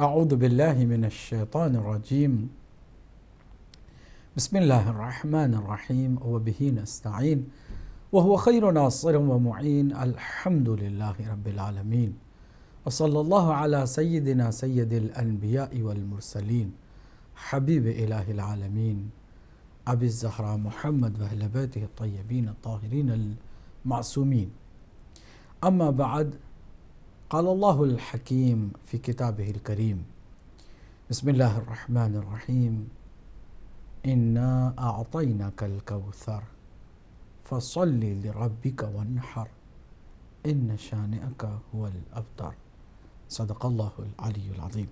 اعوذ باللہ من الشیطان الرجیم بسم اللہ الرحمن الرحیم وبہ نستعین وهو خیر ناصر ومعین الحمد للہ رب العالمین وصلی اللہ علی سیدنا سید الانبیاء والمرسلین حبیب الہ العالمین ابی الزہراء محمد واہل بیتہ الطیبین الطاہرین المعصومین. اما بعد، قال اللہ الحکیم فی کتابہ الکریم بسم اللہ الرحمن الرحیم انا اعطیناک الکوثر فصل لربک وانحر ان شانئک هو الابتر. صدق اللہ العلی العظیم.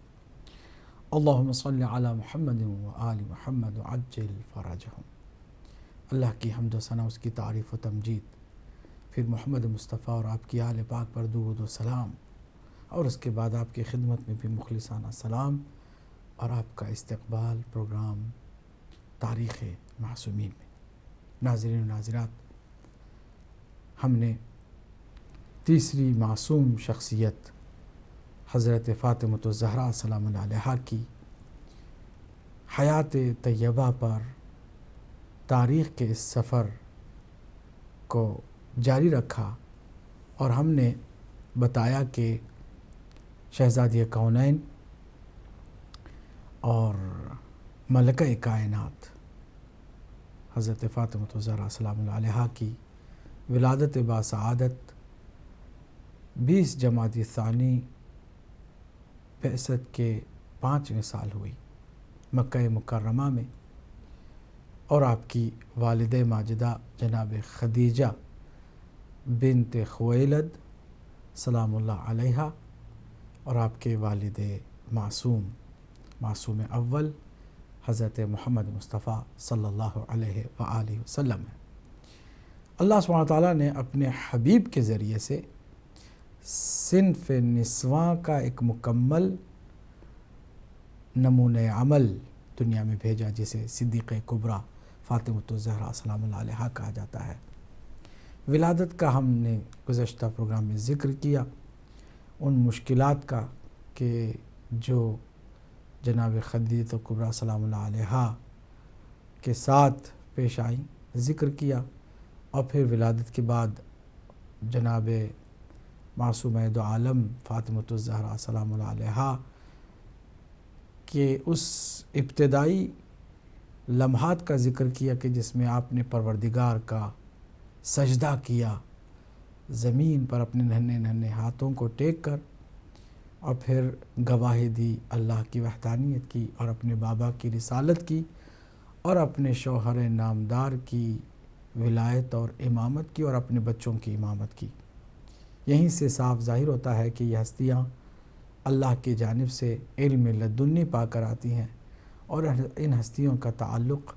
اللہم صل علی محمد وآل محمد وعجل فرجہم. اللہ کی حمد و ثنا، اس کی تعریف و تمجید، پھر محمد مصطفیٰ اور آپ کی آل پاک پر درود و سلام، اور اس کے بعد آپ کی خدمت میں بھی مخلصانہ سلام اور آپ کا استقبال پروگرام تاریخ معصومین میں. ناظرین و ناظرات، ہم نے تیسری معصوم شخصیت حضرت فاطمۃ الزہراء سلام اللہ علیہا کی حیات طیبہ پر تاریخ کے اس سفر کو جاری رکھا، اور ہم نے بتایا کہ شہزادی کونین اور ملکہ کائنات حضرت فاطمۃ الزہراء سلام اللہ علیہا کی ولادت باسعادت 20 جمادی الثانی بعثت کے 5ویں سال ہوئی مکہ مکرمہ میں، اور آپ کی والدہ ماجدہ جناب خدیجہ بنت خویلد سلام اللہ علیہا، اور آپ کے والد معصوم اول حضرت محمد مصطفیٰ صلی اللہ علیہ وآلہ وسلم ہے. اللہ سبحانہ وتعالیٰ نے اپنے حبیب کے ذریعے سے صنف نسواں کا ایک مکمل نمونہ عمل دنیا میں بھیجا، جسے صدیقہ کبریٰ فاطمۃ الزہراء سلام اللہ علیہا کہا جاتا ہے. ولادت کا ہم نے گزشتہ پروگرام میں ذکر کیا، ان مشکلات کا کہ جو جناب خدیجہ کبریٰ سلام اللہ علیہا کے ساتھ پیش آئیں، ذکر کیا، اور پھر ولادت کے بعد جناب معصومہ دو عالم فاطمۃ الزہراء سلام اللہ علیہا کے اس ابتدائی لمحات کا ذکر کیا کہ جس میں آپ نے پروردگار کا سجدہ کیا، زمین پر اپنے ننھے ہاتھوں کو ٹیک کر، اور پھر گواہی دی اللہ کی وحدانیت کی، اور اپنے بابا کی رسالت کی، اور اپنے شوہر نامدار کی ولایت اور امامت کی، اور اپنے بچوں کی امامت کی. یہیں سے صاف ظاہر ہوتا ہے کہ یہ ہستیاں اللہ کی جانب سے علم لدنی پا کر آتی ہیں، اور ان ہستیوں کا تعلق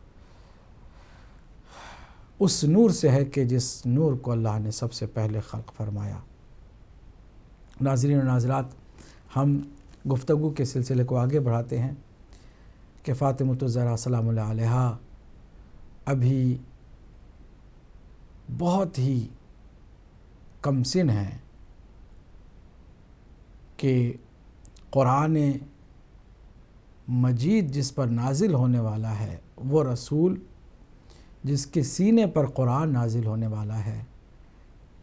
اس نور سے ہے کہ جس نور کو اللہ نے سب سے پہلے خلق فرمایا. ناظرین و ناظرات، ہم گفتگو کے سلسلے کو آگے بڑھاتے ہیں کہ فاطمۃ الزہراء سلام اللہ علیہا ابھی بہت ہی کم سن ہیں کہ قرآن مجید جس پر نازل ہونے والا ہے، وہ رسول جس کے سینے پر قرآن نازل ہونے والا ہے،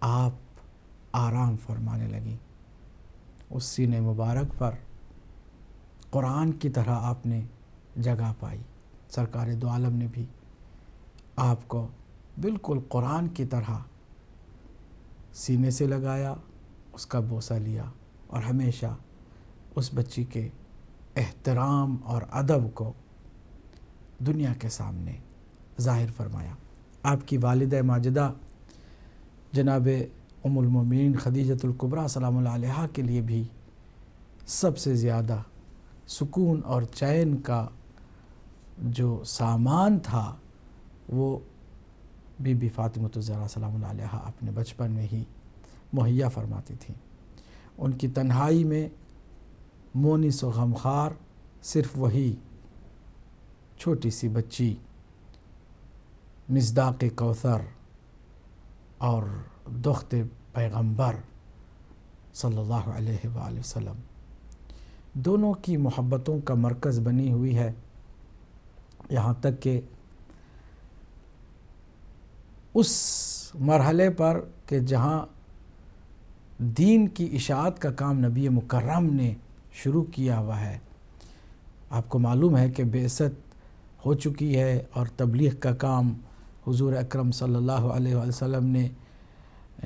آپ آرام فرمانے لگیں. اس سینے مبارک پر قرآن کی طرح آپ نے جگہ پائی. سرکار دو عالم نے بھی آپ کو بالکل قرآن کی طرح سینے سے لگایا، اس کا بوسہ لیا، اور ہمیشہ اس بچی کے احترام اور ادب کو دنیا کے سامنے ظاہر فرمایا. آپ کی والدہ ماجدہ جناب ام المومنین خدیجۃ الکبریٰ سلام اللہ علیہا کے لیے بھی سب سے زیادہ سکون اور چین کا جو سامان تھا، وہ بی بی فاطمۃ الزہراء سلام اللہ علیہا اپنے بچپن میں ہی مہیا فرماتی تھیں. ان کی تنہائی میں مونس و غمخوار صرف وہی چھوٹی سی بچی مصداق کوثر اور دخت پیغمبر صلی اللہ علیہ وآلہ وسلم دونوں کی محبتوں کا مرکز بنی ہوئی ہے، یہاں تک کہ اس مرحلے پر کہ جہاں دین کی اشاعت کا کام نبی مکرم نے شروع کیا ہوا ہے. آپ کو معلوم ہے کہ بعثت ہو چکی ہے اور تبلیغ کا کام حضور اکرم صلی اللہ علیہ وآلہ وسلم نے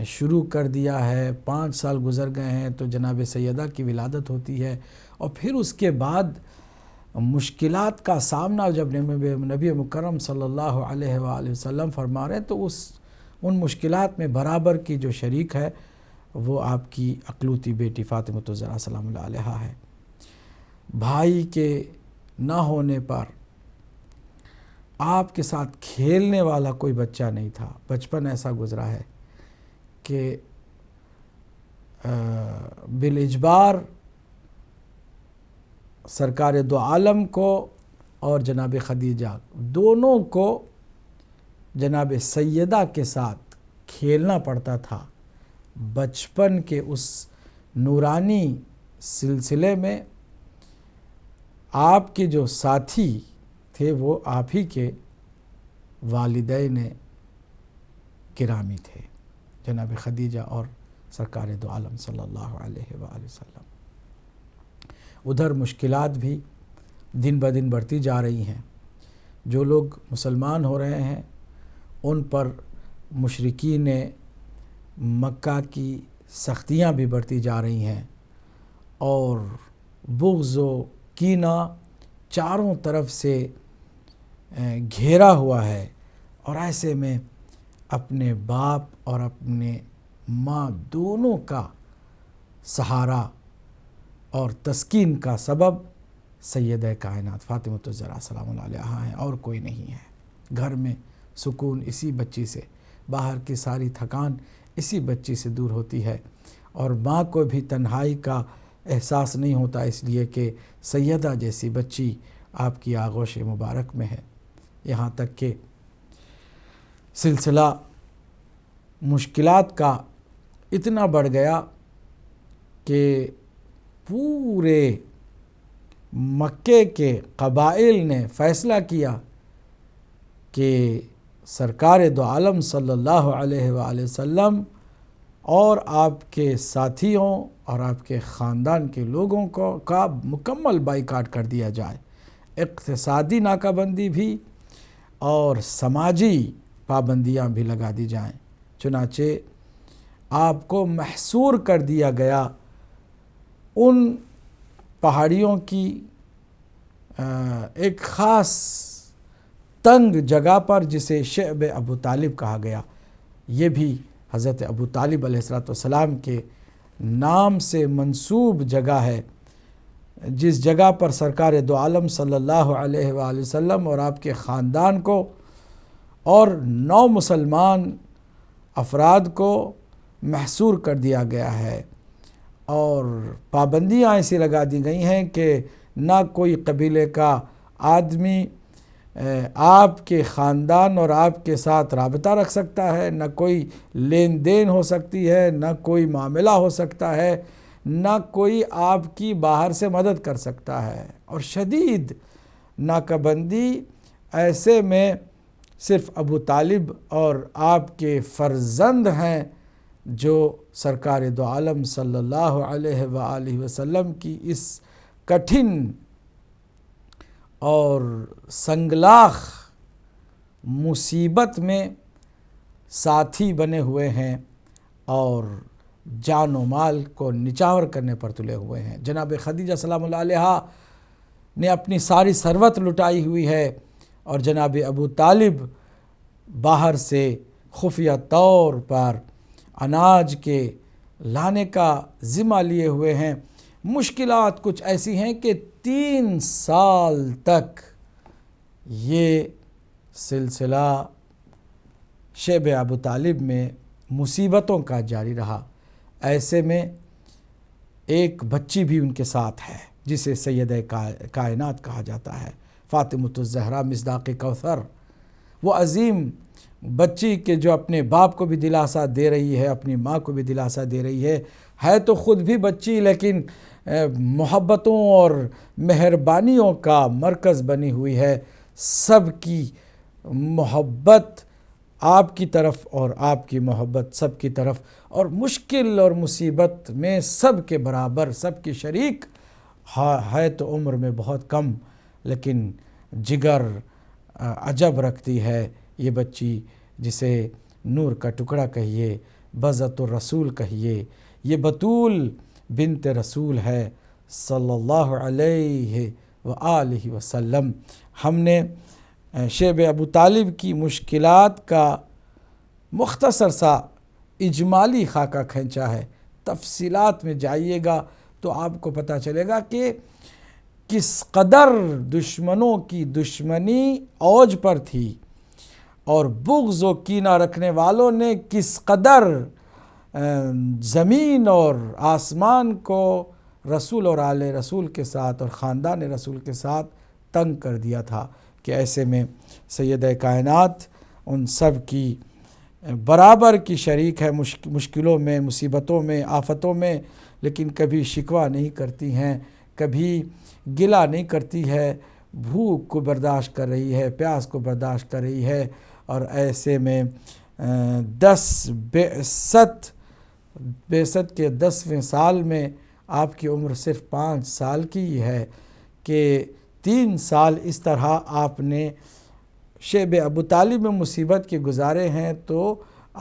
شروع کر دیا ہے. 5 سال گزر گئے ہیں تو جناب سیدہ کی ولادت ہوتی ہے، اور پھر اس کے بعد مشکلات کا سامنا جب نبی مکرم صلی اللہ علیہ وآلہ وسلم فرما رہے ہیں تو ان مشکلات میں برابر کی جو شریک ہے وہ آپ کی اقلوتی بیٹی فاطمۃ الزہرا سلام اللہ علیہا ہے. بھائی کے نہ ہونے پر آپ کے ساتھ کھیلنے والا کوئی بچہ نہیں تھا. بچپن ایسا گزرا ہے کہ بالاجبار سرکار دو عالم کو اور جناب خدیجہ دونوں کو جناب سیدہ کے ساتھ کھیلنا پڑتا تھا. بچپن کے اس نورانی سلسلے میں آپ کے جو ساتھی تھے وہ آپ ہی کے والدین گرامی تھے، جناب خدیجہ اور سرکار دو عالم صلی اللہ علیہ وآلہ وسلم. ادھر مشکلات بھی دن بدن بڑھتی جا رہی ہیں. جو لوگ مسلمان ہو رہے ہیں ان پر مشرکین مکہ کی سختیاں بھی بڑھتی جا رہی ہیں، اور بغض و کینہ چاروں طرف سے گھیرا ہوا ہے. اور ایسے میں اپنے باپ اور اپنے ماں دونوں کا سہارا اور تسکین کا سبب سیدہ کائنات فاطمۃ الزہرا سلام اللہ علیہا ہیں، اور کوئی نہیں ہے. گھر میں سکون اسی بچی سے، باہر کی ساری تھکان اسی بچی سے دور ہوتی ہے، اور ماں کو بھی تنہائی کا احساس نہیں ہوتا، اس لیے کہ سیدہ جیسی بچی آپ کی آغوش مبارک میں ہے. یہاں تک کہ سلسلہ مشکلات کا اتنا بڑھ گیا کہ پورے مکے کے قبائل نے فیصلہ کیا کہ سرکار دو عالم صلی اللہ علیہ وآلہ وسلم اور آپ کے ساتھیوں اور آپ کے خاندان کے لوگوں کا مکمل بائیکاٹ کر دیا جائے. اقتصادی ناکہ بندی بھی اور سماجی پابندیاں بھی لگا دی جائیں. چنانچہ آپ کو محصور کر دیا گیا ان پہاڑیوں کی ایک خاص تنگ جگہ پر جسے شعب ابو طالب کہا گیا. یہ بھی حضرت ابو طالب علیہ السلام کے نام سے منسوب جگہ ہے، جس جگہ پر سرکار دو عالم صلی اللہ علیہ وآلہ وسلم اور آپ کے خاندان کو اور 9 مسلمان افراد کو محصور کر دیا گیا ہے. اور پابندیاں ایسی لگا دی گئی ہیں کہ نہ کوئی قبیلے کا آدمی آپ کے خاندان اور آپ کے ساتھ رابطہ رکھ سکتا ہے، نہ کوئی لین دین ہو سکتی ہے، نہ کوئی معاملہ ہو سکتا ہے، نہ کوئی آپ کی باہر سے مدد کر سکتا ہے. اور شدید ناکہ بندی. ایسے میں صرف ابو طالب اور آپ کے فرزند ہیں جو سرکار دو عالم صلی اللہ علیہ وآلہ وسلم کی اس کٹھن اور سنگلاخ مصیبت میں ساتھی بنے ہوئے ہیں اور جان و مال کو نچاور کرنے پر تلے ہوئے ہیں. جناب خدیجہ سلام اللہ علیہا نے اپنی ساری ثروت لٹائی ہوئی ہے، اور جناب ابو طالب باہر سے خفیہ طور پر اناج کے لانے کا ذمہ لیے ہوئے ہیں. مشکلات کچھ ایسی ہیں کہ 3 سال تک یہ سلسلہ شعب ابو طالب میں مصیبتوں کا جاری رہا. ایسے میں ایک بچی بھی ان کے ساتھ ہے جسے سیدہ کائنات کہا جاتا ہے، فاطمۃ الزہرا مصداق کوثر. وہ عظیم بچی کے جو اپنے باپ کو بھی دلاسا دے رہی ہے، اپنی ماں کو بھی دلاسا دے رہی ہے. ہے تو خود بھی بچی لیکن محبتوں اور مہربانیوں کا مرکز بنی ہوئی ہے. سب کی محبت آپ کی طرف اور آپ کی محبت سب کی طرف، اور مشکل اور مصیبت میں سب کے برابر، سب کی شریک. ہے تو عمر میں بہت کم لیکن جگر عجب رکھتی ہے یہ بچی، جسے نور کا ٹکڑا کہیے، بضعت الرسول کہیے. یہ بطول بنت رسول ہے صلی اللہ علیہ وآلہ وسلم. ہم نے شیب ابو طالب کی مشکلات کا مختصر سا اجمالی خاکہ کھینچا ہے. تفصیلات میں جائیے گا تو آپ کو پتہ چلے گا کہ کس قدر دشمنوں کی دشمنی اوج پر تھی، اور بغض و کینہ رکھنے والوں نے کس قدر زمین اور آسمان کو رسول اور آل رسول کے ساتھ اور خاندان رسول کے ساتھ تنگ کر دیا تھا. کہ ایسے میں سیدہ کائنات ان سب کی برابر کی شریک ہے، مشکلوں میں، مصیبتوں میں، آفتوں میں، لیکن کبھی شکوہ نہیں کرتی ہیں، کبھی گلہ نہیں کرتی ہے. بھوک کو برداشت کر رہی ہے، پیاس کو برداشت کر رہی ہے. اور ایسے میں 10 بعثت کے 10ویں سال میں آپ کی عمر صرف 5 سال کی ہے کہ 3 سال اس طرح آپ نے شیب ابو طالب میں مصیبت کے گزارے ہیں. تو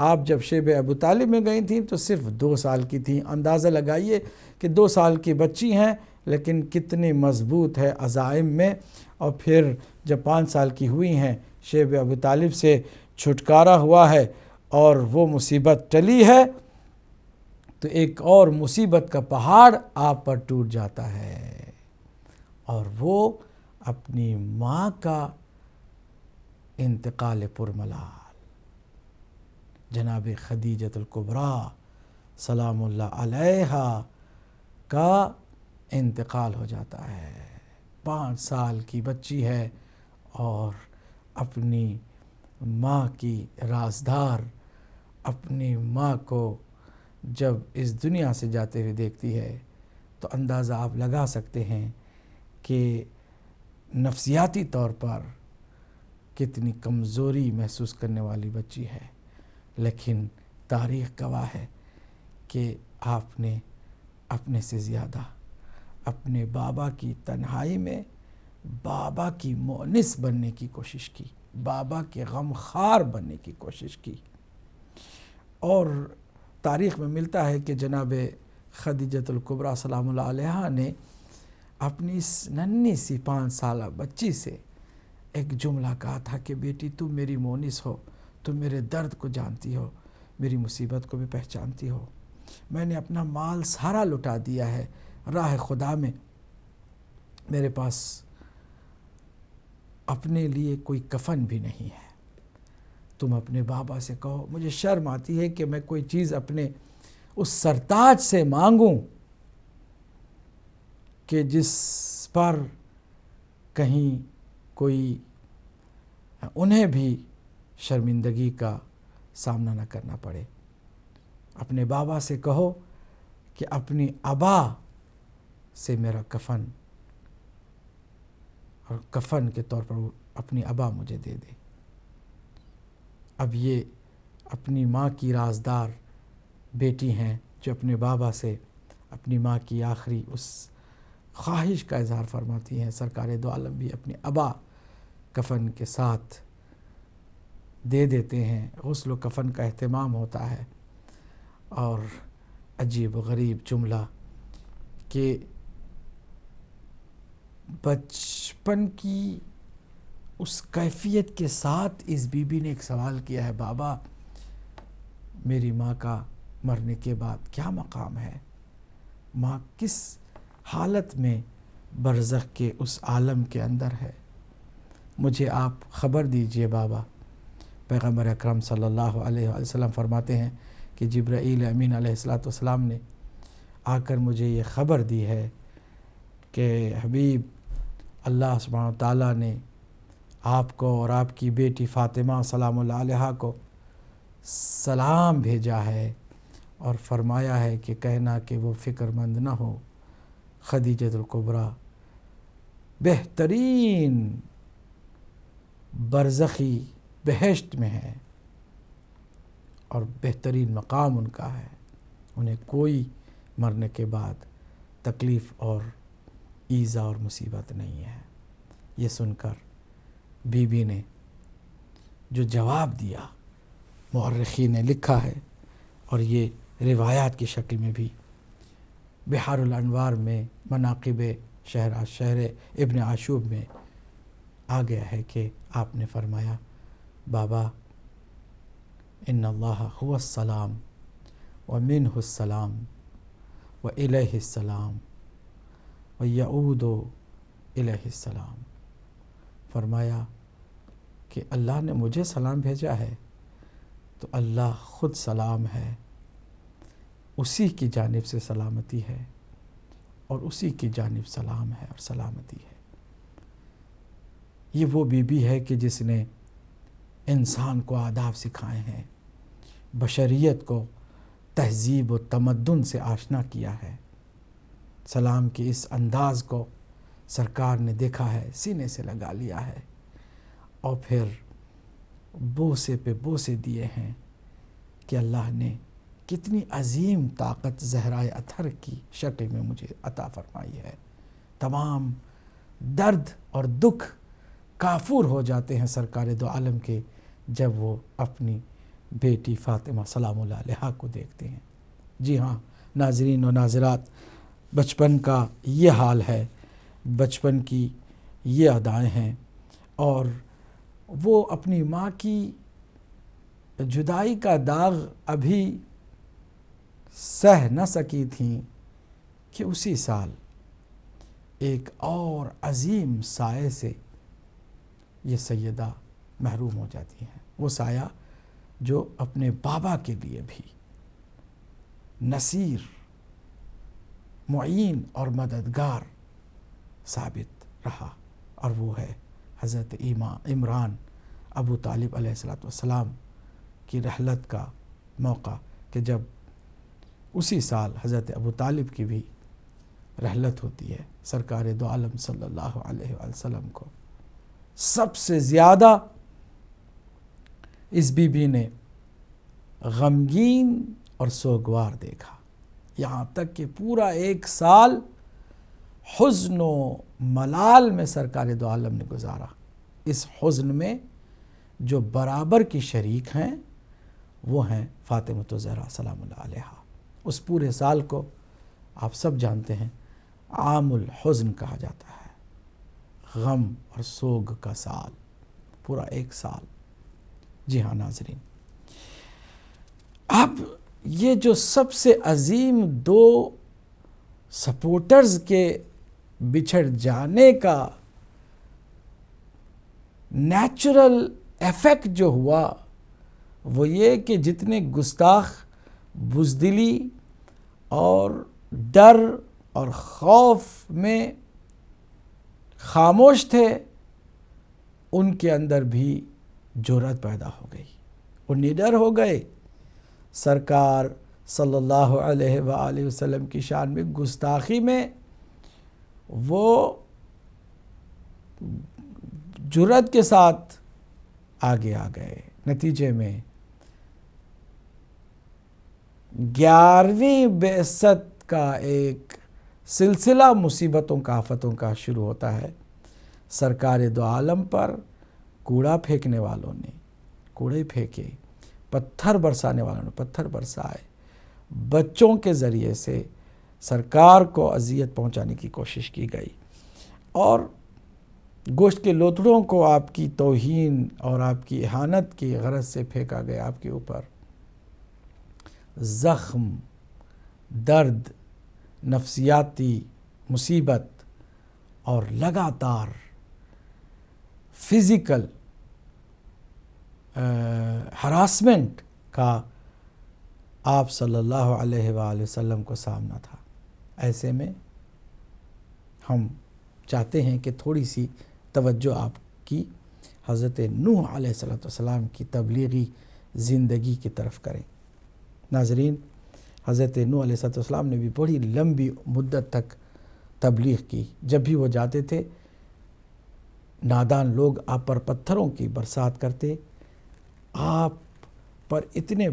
آپ جب شیب ابو طالب میں گئی تھیں تو صرف 2 سال کی تھیں. اندازہ لگائیے کہ 2 سال کی بچی ہیں لیکن کتنی مضبوط ہے عزائم میں. اور پھر جب 5 سال کی ہوئی ہیں، شیب ابو طالب سے چھٹکارا ہوا ہے اور وہ مصیبت ٹلی ہے، تو ایک اور مصیبت کا پہاڑ آپ پر ٹوٹ جاتا ہے، اور وہ اپنی ماں کا انتقال پرملال، جناب خدیجۃ الکبریٰ سلام اللہ علیہا کا انتقال ہو جاتا ہے. 5 سال کی بچی ہے اور اپنی ماں کی رازدار اپنی ماں کو جب اس دنیا سے جاتے ہوئے دیکھتی ہے تو اندازہ آپ لگا سکتے ہیں کہ نفسیاتی طور پر کتنی کمزوری محسوس کرنے والی بچی ہے. لیکن تاریخ گواہ ہے کہ آپ نے اپنے سے زیادہ اپنے بابا کی تنہائی میں بابا کی مؤنس بننے کی کوشش کی، بابا کے غمخوار بننے کی کوشش کی. اور تاریخ میں ملتا ہے کہ جناب خدیجۃ الکبریٰ سلام اللہ علیہا نے اپنی اس ننھی سی 5 سالہ بچی سے ایک جملہ کہا تھا کہ بیٹی تم میری مونس ہو، تم میرے درد کو جانتی ہو، میری مصیبت کو بھی پہچانتی ہو. میں نے اپنا مال سارا لٹا دیا ہے راہ خدا میں، میرے پاس اپنے لیے کوئی کفن بھی نہیں ہے. تم اپنے بابا سے کہو. مجھے شرم آتی ہے کہ میں کوئی چیز اپنے اس سرتاج سے مانگوں کہ جس پر کہیں کوئی انہیں بھی شرمندگی کا سامنا نہ کرنا پڑے. اپنے بابا سے کہو کہ اپنی ابا سے میرا کفن، اور کفن کے طور پر وہ اپنی ابا مجھے دے دے. اب یہ اپنی ماں کی رازدار بیٹی ہیں جو اپنے بابا سے اپنی ماں کی آخری اس خواہش کا اظہار فرماتی ہیں. سرکار دو عالم بھی اپنے ابا کفن کے ساتھ دے دیتے ہیں. غسل و کفن کا اہتمام ہوتا ہے. اور عجیب و غریب جملہ کہ بچپن کی اس کیفیت کے ساتھ اس بی بی نے ایک سوال کیا ہے، بابا میری ماں کا مرنے کے بعد کیا مقام ہے؟ ماں کس حالت میں برزخ کے اس عالم کے اندر ہے؟ مجھے آپ خبر دیجئے بابا. پیغمبر اکرم صلی اللہ علیہ وسلم فرماتے ہیں کہ جبرائیل امین علیہ السلام نے آ کر مجھے یہ خبر دی ہے کہ حبیب اللہ سبحانہ تعالیٰ نے آپ کو اور آپ کی بیٹی فاطمہ سلام اللہ علیہا کو سلام بھیجا ہے، اور فرمایا ہے کہ کہنا کہ وہ فکر مند نہ ہو، خدیجۃ الکبریٰ بہترین برزخی بہشت میں ہے اور بہترین مقام ان کا ہے، انہیں کوئی مرنے کے بعد تکلیف اور ایذا اور مصیبت نہیں ہے۔ یہ سن کر بی بی نے جو جواب دیا، مورخین نے لکھا ہے اور یہ روایات کی شکل میں بھی بحار الانوار میں مناقب شہر ابن عاشوب میں آ گیا ہے کہ آپ نے فرمایا، بابا ان اللہ هو السلام ومنہ السلام وإلیہ السلام ویعود الیہ السلام۔ فرمایا کہ اللہ نے مجھے سلام بھیجا ہے تو اللہ خود سلام ہے، اسی کی جانب سے سلامتی ہے اور اسی کی جانب سلام ہے اور سلامتی ہے۔ یہ وہ بی بی ہے کہ جس نے انسان کو آداب سکھائے ہیں، بشریت کو تہذیب و تمدن سے آشنا کیا ہے۔ سلام کے اس انداز کو سرکار نے دیکھا ہے، سینے سے لگا لیا ہے اور پھر بوسے پہ بوسے دیے ہیں کہ اللہ نے کتنی عظیم طاقت زہرائے اطہر کی شکل میں مجھے عطا فرمائی ہے۔ تمام درد اور دکھ کافور ہو جاتے ہیں سرکار دو عالم کے جب وہ اپنی بیٹی فاطمہ سلام اللہ علیہا کو دیکھتے ہیں۔ جی ہاں ناظرین و ناظرات، بچپن کا یہ حال ہے، بچپن کی یہ ادائیں ہیں، اور وہ اپنی ماں کی جدائی کا داغ ابھی سہ نہ سکی تھیں کہ اسی سال ایک اور عظیم سائے سے یہ سیدہ محروم ہو جاتی ہیں۔ وہ سایہ جو اپنے بابا کے لیے بھی نصیر، معین اور مددگار ثابت رہا، اور وہ ہے حضرت عمران ابو طالب علیہ السلام کی رحلت کا موقع، کہ جب اسی سال حضرت ابو طالب کی بھی رحلت ہوتی ہے۔ سرکار دو عالم صلی اللہ علیہ وآلہ وسلم کو سب سے زیادہ اس بی بی نے غمگین اور سوگوار دیکھا، یہاں تک کہ پورا ایک سال حزن و ملال میں سرکار دو عالم نے گزارا۔ اس حزن میں جو برابر کی شریک ہیں وہ ہیں فاطمہ الزہرا سلام اللہ علیہا۔ اس پورے سال کو آپ سب جانتے ہیں عام الحزن کہا جاتا ہے، غم اور سوگ کا سال، پورا ایک سال۔ جی ہاں ناظرین، اب یہ جو سب سے عظیم دو سپورٹرز کے بچھڑ جانے کا نیچرل ایفیکٹ جو ہوا وہ یہ کہ جتنے گستاخ بزدلی اور ڈر اور خوف میں خاموش تھے، ان کے اندر بھی جرأت پیدا ہو گئی، وہ نڈر ہو گئے۔ سرکار صلی اللہ علیہ وآلہ وسلم کی شان میں گستاخی میں وہ جرأت کے ساتھ آگے آ گئے۔ نتیجے میں 11ویں بعثت کا ایک سلسلہ مصیبتوں کا، آفتوں کا شروع ہوتا ہے۔ سرکار دو عالم پر کوڑا پھینکنے والوں نے کوڑے پھینکے، پتھر برسانے والوں نے پتھر برسائے، بچوں کے ذریعے سے سرکار کو اذیت پہنچانے کی کوشش کی گئی، اور گوشت کے لوتھڑوں کو آپ کی توہین اور آپ کی اہانت کی غرض سے پھینکا گیا آپ کے اوپر۔ زخم، درد، نفسیاتی مصیبت اور لگاتار فزیکل ہراسمنٹ کا آپ صلی اللہ علیہ وآلہ وسلم کو سامنا تھا۔ ایسے میں ہم چاہتے ہیں کہ تھوڑی سی توجہ آپ کی حضرت نوح علیہ السلام کی تبلیغی زندگی کی طرف کریں۔ ناظرین، حضرت نوح علیہ السلام نے بھی بڑی لمبی مدت تک تبلیغ کی. جب بھی وہ جاتے تھے نادان لوگ آپ پر پتھروں کی برسات کرتے، آپ پر اتنے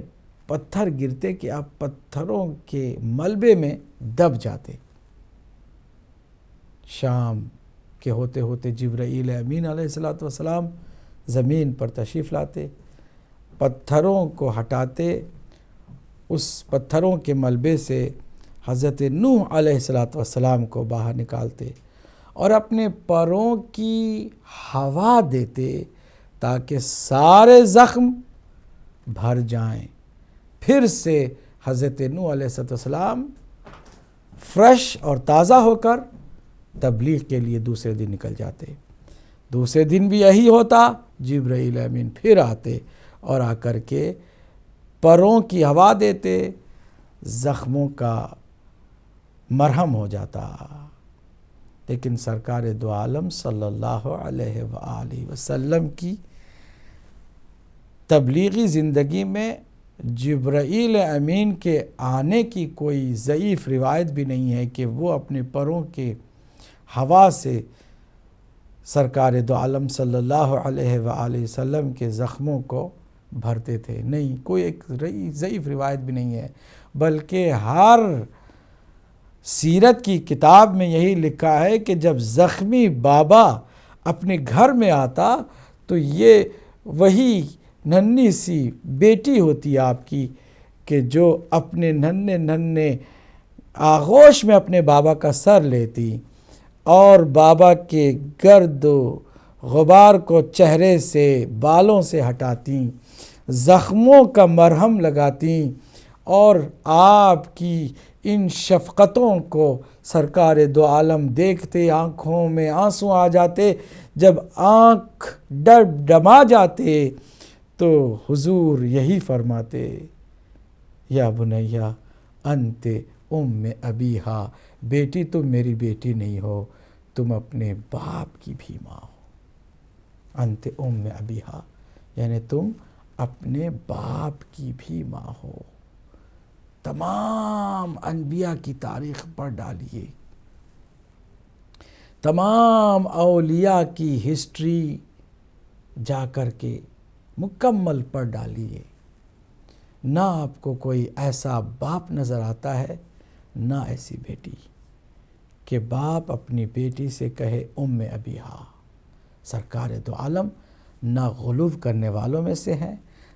پتھر گرتے کہ آپ پتھروں کے ملبے میں دب جاتے. شام کے ہوتے ہوتے جبرائیل امین علیہ السلام زمین پر تشریف لاتے، پتھروں کو ہٹاتے، اس پتھروں کے ملبے سے حضرت نوح علیہ السلام کو باہر نکالتے اور اپنے پروں کی ہوا دیتے تاکہ سارے زخم بھر جائیں. پھر سے حضرت نوح علیہ السلام فریش اور تازہ ہو کر تبلیغ کے لیے دوسرے دن نکل جاتے. دوسرے دن بھی یہی ہوتا، جبرائیل امین پھر آتے اور آ کر کے پروں کی ہوا دیتے، زخموں کا مرہم ہو جاتا. لیکن سرکار دو عالم صلی اللہ علیہ وآلہ وسلم کی تبلیغی زندگی میں جبرائیل امین کے آنے کی کوئی ضعیف روایت بھی نہیں ہے کہ وہ اپنے پروں کے ہوا سے سرکار دو عالم صلی اللہ علیہ وآلہ وسلم کے زخموں کو بھرتے تھے. نہیں، کوئی ایک ضعیف روایت بھی نہیں ہے، بلکہ ہر سیرت کی کتاب میں یہی لکھا ہے کہ جب زخمی بابا اپنے گھر میں آتا تو یہ وہی ننھی سی بیٹی ہوتی آپ کی کہ جو اپنے ننھے آغوش میں اپنے بابا کا سر لیتی اور بابا کے گرد و غبار کو چہرے سے بالوں سے ہٹاتی، زخموں کا مرہم لگاتی اور آپ کی ان شفقتوں کو سرکار دو عالم دیکھتے، آنکھوں میں آنسو آ جاتے. جب آنکھ ڈما جاتے تو حضور یہی فرماتے، یا بنیا انت ام ابیہا، بیٹی تم میری بیٹی نہیں ہو، تم اپنے باپ کی بھی ماں ہو. انت ام ابیہا یعنی تم اپنے باپ کی بھی ماں ہو. تمام انبیاء کی تاریخ پڑھ ڈالیے، تمام اولیاء کی ہسٹری جا کر کے مکمل پڑھ ڈالیے. نہ آپ کو کوئی ایسا باپ نظر آتا ہے، نہ ایسی بیٹی کہ باپ اپنی بیٹی سے کہے ام ابیہا. سرکار دو عالم نہ غلو کرنے والوں میں سے ہیں،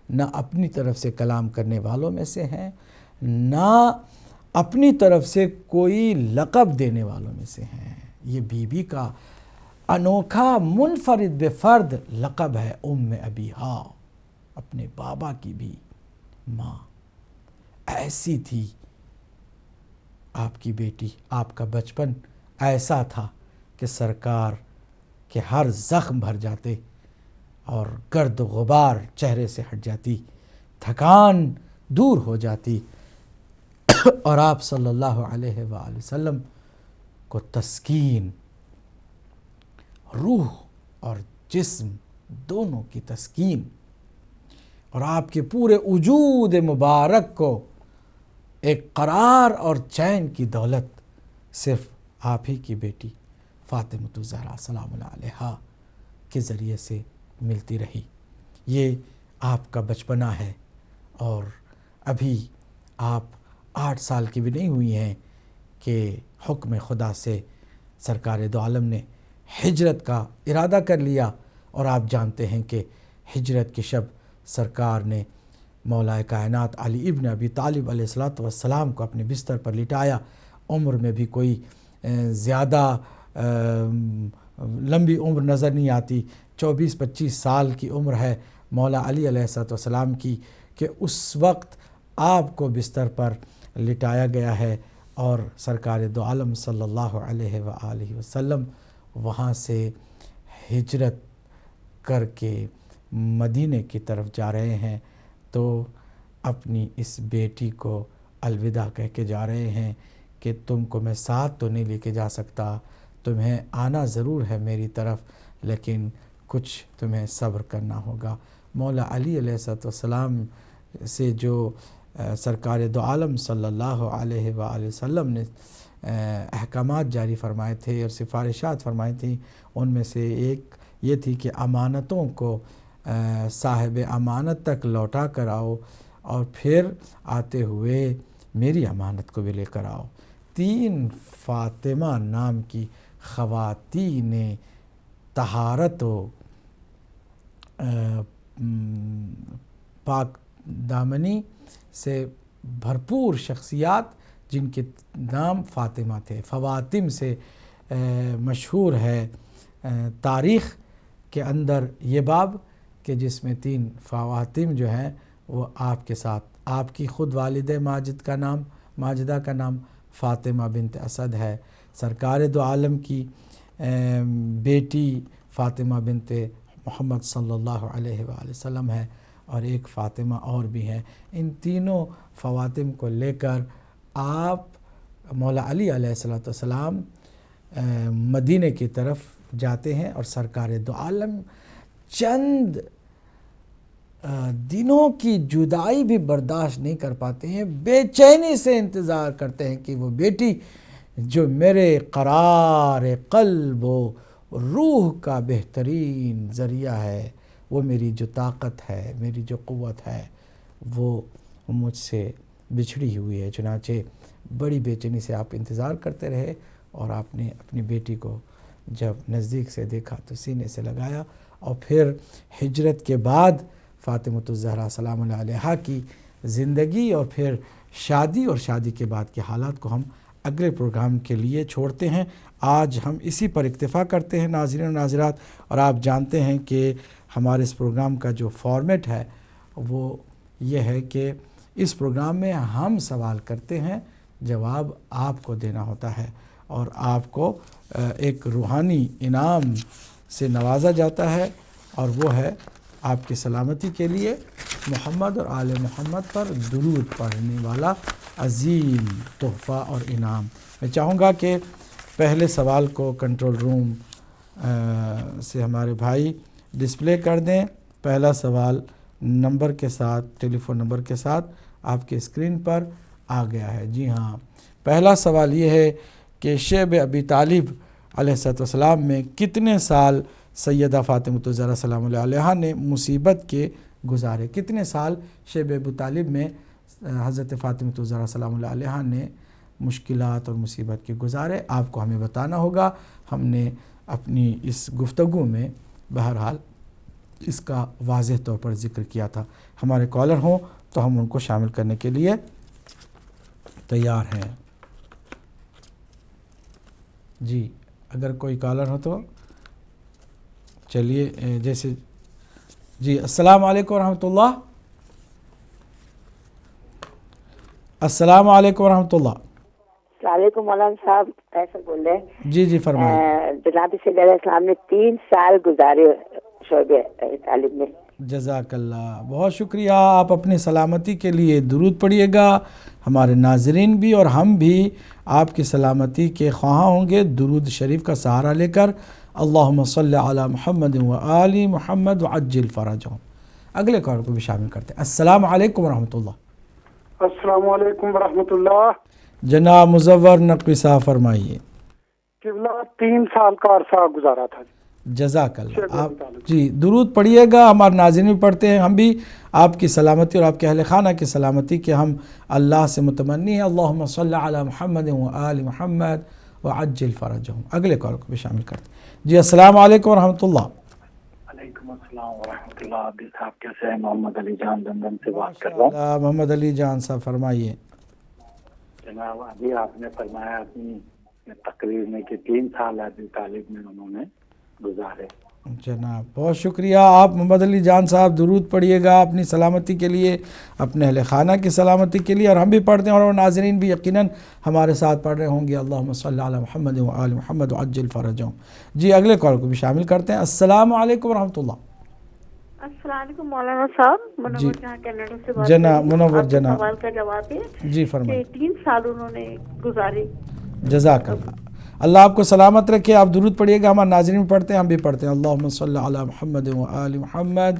نہ اپنی طرف سے کلام کرنے والوں میں سے ہیں، نہ اپنی طرف سے کوئی لقب دینے والوں میں سے ہیں. یہ بی بی کا انوکھا منفرد بے فرد لقب ہے، ام ابیہا، اپنے بابا کی بھی ماں. ایسی تھی آپ کی بیٹی. آپ کا بچپن ایسا تھا کہ سرکار کے ہر زخم بھر جاتے اور گرد و غبار چہرے سے ہٹ جاتی، تھکان دور ہو جاتی اور آپ صلی اللہ علیہ وآلہ وسلم کو تسکین، روح اور جسم دونوں کی تسکین، اور آپ کے پورے وجود مبارک کو ایک قرار اور چین کی دولت صرف آپ ہی کی بیٹی فاطمۃ الزہرا سلام اللہ علیہا کے ذریعے سے ملتی رہی. یہ آپ کا بچپنا ہے اور ابھی آپ 8 سال کی بھی نہیں ہوئی ہیں کہ حکم خدا سے سرکار دو عالم نے ہجرت کا ارادہ کر لیا. اور آپ جانتے ہیں کہ ہجرت کی شب سرکار نے مولا کائنات علی ابن ابی طالب علیہ السلام کو اپنے بستر پر لٹایا. عمر میں بھی کوئی زیادہ لمبی عمر نظر نہیں آتی، 24-25 سال کی عمر ہے مولا علی علیہ السلام کی، کہ اس وقت آپ کو بستر پر لٹایا گیا ہے اور سرکار دو عالم صلی اللہ علیہ وآلہ وسلم وہاں سے ہجرت کر کے مدینے کی طرف جا رہے ہیں. تو اپنی اس بیٹی کو الوداع کہہ کے جا رہے ہیں کہ تم کو میں ساتھ تو نہیں لے کے جا سکتا، تمہیں آنا ضرور ہے میری طرف، لیکن کچھ تمہیں صبر کرنا ہوگا. مولا علی علیہ السلام سے جو سرکار دو عالم صلی اللہ علیہ وآلہ وسلم نے احکامات جاری فرمائے تھے اور سفارشات فرمائی تھیں، ان میں سے ایک یہ تھی کہ امانتوں کو صاحب امانت تک لوٹا کر آؤ اور پھر آتے ہوئے میری امانت کو بھی لے کر آؤ۔ 3 فاطمہ نام کی خواتین طہارت و پاک دامنی سے بھرپور شخصیات جن کے نام فاطمہ تھے، فواتم سے مشہور ہے تاریخ کے اندر یہ باب کہ جس میں 3 فواتم جو ہیں وہ آپ کے ساتھ، آپ کی خود والد ماجدہ کا نام فاطمہ بنت اسد ہے، سرکار دو عالم کی بیٹی فاطمہ بنت محمد صلی اللہ علیہ وآلہ وسلم ہے، اور ایک فاطمہ اور بھی ہیں۔ ان تینوں فواتم کو لے کر آپ مولا علی علیہ السلام مدینے کی طرف جاتے ہیں، اور سرکار دو عالم چند دنوں کی جدائی بھی برداشت نہیں کر پاتے ہیں، بے چینی سے انتظار کرتے ہیں کہ وہ بیٹی جو میرے قرار قلب و روح کا بہترین ذریعہ ہے، وہ میری جو طاقت ہے، میری جو قوت ہے، وہ مجھ سے بچھڑی ہوئی ہے۔ چنانچہ بڑی بے چینی سے آپ انتظار کرتے رہے، اور آپ نے اپنی بیٹی کو جب نزدیک سے دیکھا تو سینے سے لگایا، اور پھر ہجرت کے بعد فاطمہ الزہرا سلام اللہ علیہا کی زندگی اور پھر شادی اور شادی کے بعد کے حالات کو ہم اگلے پروگرام کے لیے چھوڑتے ہیں۔ آج ہم اسی پر اکتفا کرتے ہیں ناظرین و ناظرات، اور آپ جانتے ہیں کہ ہمارے اس پروگرام کا جو فارمیٹ ہے وہ یہ ہے کہ اس پروگرام میں ہم سوال کرتے ہیں، جواب آپ کو دینا ہوتا ہے، اور آپ کو ایک روحانی انعام سے نوازا جاتا ہے، اور وہ ہے آپ کی سلامتی کے لیے محمد اور آل محمد پر درود پڑھنے والا عظیم تحفہ اور انعام۔ میں چاہوں گا کہ پہلے سوال کو کنٹرول روم سے ہمارے بھائی ڈسپلے کر دیں۔ پہلا سوال نمبر کے ساتھ، ٹیلی فون نمبر کے ساتھ آپ کے اسکرین پر آ گیا ہے۔ جی ہاں، پہلا سوال یہ ہے کہ شیب ابی طالب علیہ السلام میں کتنے سال سیدہ فاطمہ الزہرا سلام اللہ علیہا نے مصیبت کے گزارے؟ کتنے سال شیب ابی طالب میں حضرت فاطمہ الزہرا سلام اللہ علیہا نے مشکلات اور مصیبت کے گزارے؟ آپ کو ہمیں بتانا ہوگا۔ ہم نے اپنی اس گفتگو میں بہرحال اس کا واضح طور پر ذکر کیا تھا۔ ہمارے کالر ہوں تو ہم ان کو شامل کرنے کے لیے تیار ہیں۔ جی اگر کوئی کالر ہو تو چلیے، جیسے جی السلام علیکم ورحمۃ اللہ۔ السلام علیکم ورحمۃ اللہ۔ السلام علیکم مولانا صاحب، ایسا بول رہے ہیں؟ جی فرمائیے۔ جناب صلی اللہ علیہ السلام نے 3 سال گزارے شعب طالب میں۔ جزاک اللہ، بہت شکریہ۔ آپ اپنی سلامتی کے لیے درود پڑھیے گا، ہمارے ناظرین بھی اور ہم بھی آپ کی سلامتی کے خواہاں ہوں گے۔ درود شریف کا سہارا لے کر اللہم صلی علی محمد و آل محمد وعجل فرجہم۔ اگلے کال کو بھی شامل کرتے ہیں۔ السلام علیکم ورحمۃ اللہ۔ السلام علیکم ورحمۃ اللہ۔ جناب مزور نقوی صاحب فرمائیے۔ قبلہ 3 سال کا عرصہ گزارا تھا۔ جزاک اللہ۔ آپ جی درود پڑھیے گا، ہمارے ناظرین بھی پڑھتے ہیں، ہم بھی آپ کی سلامتی اور آپ کے اہل خانہ کی سلامتی کے ہم اللہ سے متمنی ہیں۔ اللہم صلی علی محمد و آل محمد وعجل فرجہم۔ اگلے کال کو بھی شامل کرتے ہیں۔ جی السلام علیکم ورحمۃ اللہ۔ وعلیکم السلام ورحمۃ اللہ۔ عبد صاحب کیسے ہیں؟ محمد علی جان لندن سے بات کر رہا ہوں۔ محمد علی جان صاحب فرمائیے۔ جناب ابھی آپ نے فرمایا اپنی تقریر میں کہ 3 سال ابی طالب میں انہوں نے گزارے۔ جناب بہت شکریہ۔ آپ محمد علی جان صاحب درود پڑھیے گا اپنی سلامتی کے لیے، اپنے اہل خانہ کی سلامتی کے لیے، اور ہم بھی پڑھتے ہیں اور ناظرین بھی یقیناً ہمارے ساتھ پڑھ رہے ہوں گے۔ اللہم صلی علی محمد و آل محمد وعجل فرجہم۔ جی اگلے کال کو بھی شامل کرتے ہیں۔ السلام علیکم ورحمۃ اللہ۔ السلام علیکم مولانا صاحب، منور جہاں کینیڈا سے بات جناب منور جناب سوال کا جواب ہے جی فرمائیں۔ 3 سال انہوں نے گزارے۔ جزاک اللہ، اللہ آپ کو سلامت رکھے۔ آپ درود پڑھیے گا، ہمارے ناظرین بھی پڑھتے ہیں، ہم بھی پڑھتے ہیں۔ اللہم صلی علی محمد و آل محمد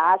8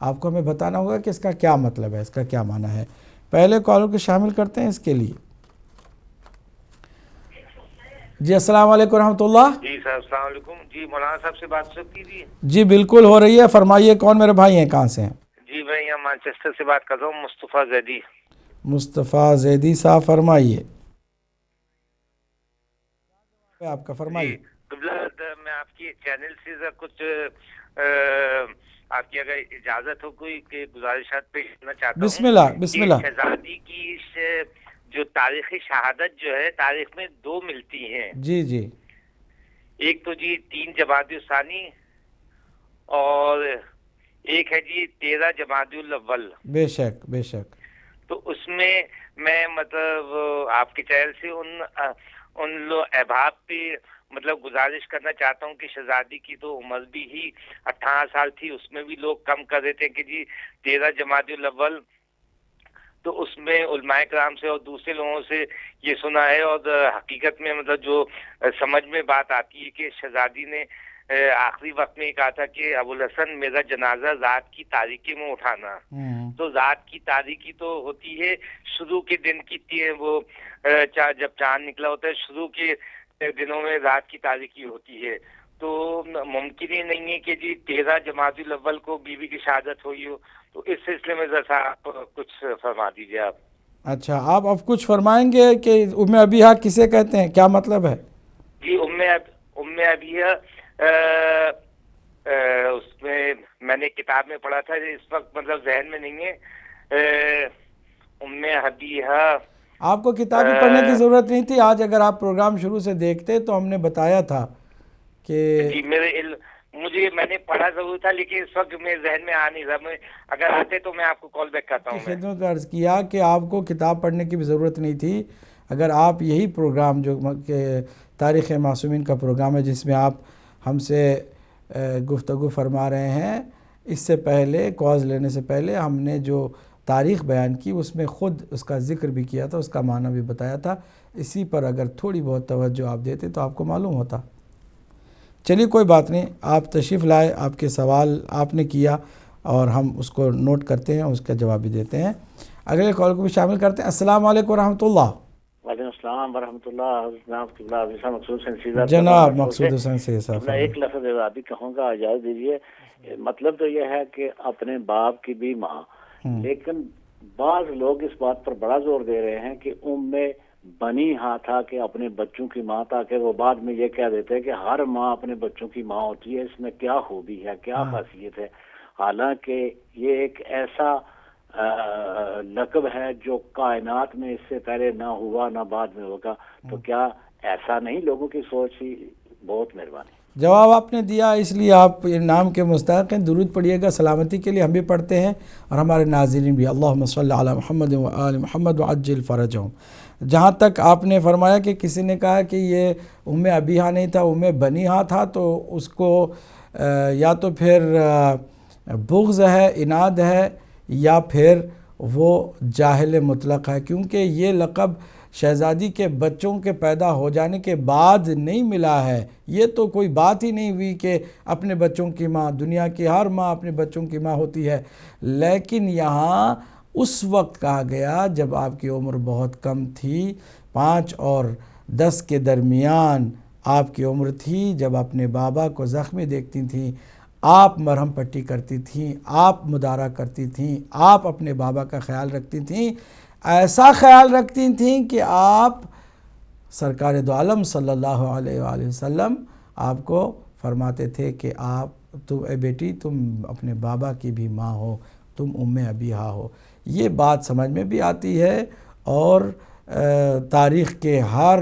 آپ کو ہمیں بتانا ہوگا کہ اس کا کیا مطلب ہے، اس کا کیا معنی ہے۔ پہلے کالر کو شامل کرتے ہیں اس کے لیے۔ جی السلام علیکم ورحمۃ اللہ۔ جی سر السلام علیکم۔ جی مولانا صاحب سے بات کیجیے۔ جی بالکل ہو رہی ہے، فرمائیے کون میرے بھائی ہیں، کہاں سے ہیں؟ جی میں یہاں مانچسٹر سے بات کر رہا ہوں، مصطفیٰ زیدی۔ مصطفیٰ زیدی صاحب فرمائیے، آپ کا فرمائیے۔ میں آپ کی چینل سے کچھ آپ کی اگر اجازت ہو کوئی کہ گزارشات پیش کرنا چاہتا ہوں۔ بسم اللہ بسم اللہ۔ شہزادی کی جو تاریخی شہادت جو ہے تاریخ میں دو ملتی ہیں۔ جی جی۔ ایک تو جی 3 جمادی الثانی اور ایک ہے جی 13 جمادی الاول۔ بے شک بے شک۔ تو اس میں میں مطلب آپ کے چینل سے ان احباب پہ مطلب گزارش کرنا چاہتا ہوں کہ شہزادی کی تو عمر بھی ہی 18 سال تھی، اس میں بھی لوگ کم کر دیتے ہیں کہ جی 13 جمادی الاول۔ تو اس میں علماء کرام سے اور دوسرے لوگوں سے یہ سنا ہے، اور حقیقت میں مطلب جو سمجھ میں بات آتی ہے کہ شہزادی نے آخری وقت میں یہ کہا تھا کہ ابوالحسن میرا جنازہ ذات کی تاریکی میں اٹھانا۔ تو ذات کی تاریکی تو ہوتی ہے شروع کے دن کی، وہ جب چاند نکلا ہوتا ہے شروع کے دنوں میں رات کی تاریکی ہوتی ہے۔ تو ممکن ہی نہیں ہے کہ جی 13 جمادی الاول کو بیوی کی شہادت ہوئی ہو۔ تو اس سلسلے میں ذرا آپ کچھ فرما دیجیے آپ۔ اچھا آپ اب کچھ فرمائیں گے کہ ام ابیہا کسے کہتے ہیں، کیا مطلب ہے؟ جی ام ابیہا اس میں نے کتاب میں پڑھا تھا، اس وقت مطلب ذہن میں نہیں ہے۔ ام ابیہا آپ کو کتابی پڑھنے کی ضرورت نہیں تھی، آج اگر آپ پروگرام شروع سے دیکھتے تو ہم نے بتایا تھا کہ جی میں نے پڑھا ضرور تھا لیکن اس وقت میرے ذہن میں آ نہیں رہا۔ میں اگر آتے تو میں آپ کو کال بیک کرتا ہوں۔ خدمت عرض کیا کہ آپ کو کتاب پڑھنے کی بھی ضرورت نہیں تھی، اگر آپ یہی پروگرام جو کہ تاریخ معصومین کا پروگرام ہے جس میں آپ ہم سے گفتگو فرما رہے ہیں، اس سے پہلے کالز لینے سے پہلے ہم نے جو تاریخ بیان کی اس میں خود اس کا ذکر بھی کیا تھا، اس کا معنی بھی بتایا تھا۔ اسی پر اگر تھوڑی بہت توجہ آپ دیتے تو آپ کو معلوم ہوتا۔ چلیے کوئی بات نہیں، آپ تشریف لائے، آپ کے سوال آپ نے کیا اور ہم اس کو نوٹ کرتے ہیں، اس کا جواب بھی دیتے ہیں۔ اگلے کال کو بھی شامل کرتے ہیں۔ السلام علیکم ورحمۃ اللہ۔ وعلیکم السلام ورحمۃ اللہ۔ جناب جناب مقصود حسین سے صاحب، میں ایک لفظ آزادی کہوں گا، اجازت دیجیے۔ مطلب تو یہ ہے کہ اپنے باپ کی بھی ماں، لیکن بعض لوگ اس بات پر بڑا زور دے رہے ہیں کہ بنی ہاں تھا کہ اپنے بچوں کی ماں، تاکہ وہ بعد میں یہ کہہ دیتے ہیں کہ ہر ماں اپنے بچوں کی ماں ہوتی ہے۔ اس میں کیا خوبی ہے، کیا خاصیت ہے؟ حالانکہ یہ ایک ایسا لقب ہے جو کائنات میں اس سے پہلے نہ ہوا نہ بعد میں ہوگا۔ تو کیا ایسا نہیں؟ لوگوں کی سوچ ہی۔ بہت مہربانی۔ جواب آپ نے دیا، اس لیے آپ انعام کے مستحق ہیں۔ درود پڑھیے گا، سلامتی کے لیے ہم بھی پڑھتے ہیں اور ہمارے ناظرین بھی۔ اللہم صلی علی محمد و آل محمد وعجل فرجہم۔ جہاں تک آپ نے فرمایا کہ کسی نے کہا کہ یہ ام ابیہا نہیں تھا، ام بنیہا تھا، تو اس کو یا تو پھر بغض ہے، اناد ہے، یا پھر وہ جاہل مطلق ہے، کیونکہ یہ لقب شہزادی کے بچوں کے پیدا ہو جانے کے بعد نہیں ملا ہے۔ یہ تو کوئی بات ہی نہیں ہوئی کہ اپنے بچوں کی ماں، دنیا کی ہر ماں اپنے بچوں کی ماں ہوتی ہے، لیکن یہاں اس وقت کہا گیا جب آپ کی عمر بہت کم تھی، 5 اور 10 کے درمیان آپ کی عمر تھی، جب اپنے بابا کو زخمی دیکھتی تھیں، آپ مرہم پٹی کرتی تھیں، آپ مدارہ کرتی تھیں، آپ اپنے بابا کا خیال رکھتی تھیں، ایسا خیال رکھتی تھیں کہ آپ سرکار دو عالم صلی اللہ علیہ وآلہ وسلم آپ کو فرماتے تھے کہ تم اے بیٹی تم اپنے بابا کی بھی ماں ہو، تم ام ابیہا ہو۔ یہ بات سمجھ میں بھی آتی ہے اور تاریخ کے ہر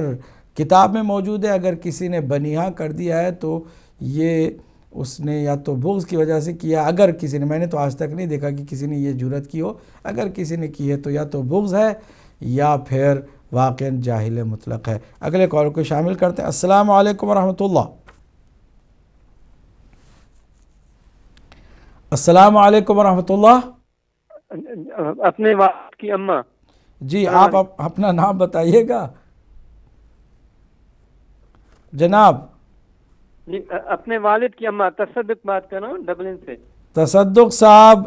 کتاب میں موجود ہے۔ اگر کسی نے بنیہا کر دیا ہے تو یہ اس نے یا تو بغض کی وجہ سے کیا، اگر کسی نے، میں نے تو آج تک نہیں دیکھا کہ کسی نے یہ جرات کی ہو، اگر کسی نے کی ہے تو یا تو بغض ہے یا پھر واقعاً جاہل مطلق ہے۔ اگلے کال کو شامل کرتے ہیں۔ السلام علیکم ورحمۃ اللہ۔ السلام علیکم ورحمۃ اللہ۔ اپنے والد کی اماں۔ جی آپ اپنا نام بتائیے گا جناب۔ جی اپنے والد کی اماں تصدق بات کر رہا ہوں ڈبلن سے۔ تصدق صاحب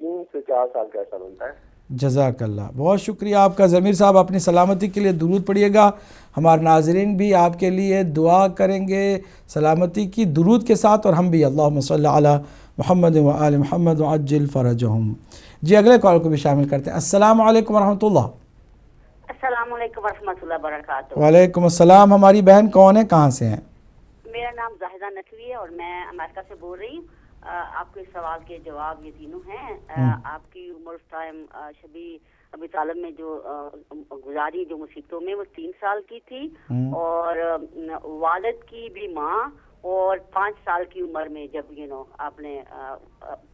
3 سے 4 سال کا عرصہ بنتا ہے. جزاک اللہ, بہت شکریہ آپ کا. ضمیر صاحب اپنی سلامتی کے لیے درود پڑھیے گا. ہمارے ناظرین بھی آپ کے لیے دعا کریں گے سلامتی کی درود کے ساتھ, اور ہم بھی. اللہم صلی علی محمد و آل محمد وعجل فرجہم. جی اگلے کال کو بھی شامل کرتے ہیں. السلام علیکم ورحمۃ اللہ. السلام علیکم ورحمۃ اللہ وبرکاتہ. وعلیکم السلام. ہماری بہن کون ہے, کہاں سے ہیں؟ میرا نام زاہدہ نقوی ہے اور میں امریکہ سے بول رہی ہوں. آپ کے سوال کے جواب یہ تینوں ہیں. آپ کی عمر اس ٹائم شبی ابی طالب میں جو گزاری جو مصیبتوں میں وہ 3 سال کی تھی, اور والد کی بھی ماں اور 5 سال کی عمر میں جب آپ نے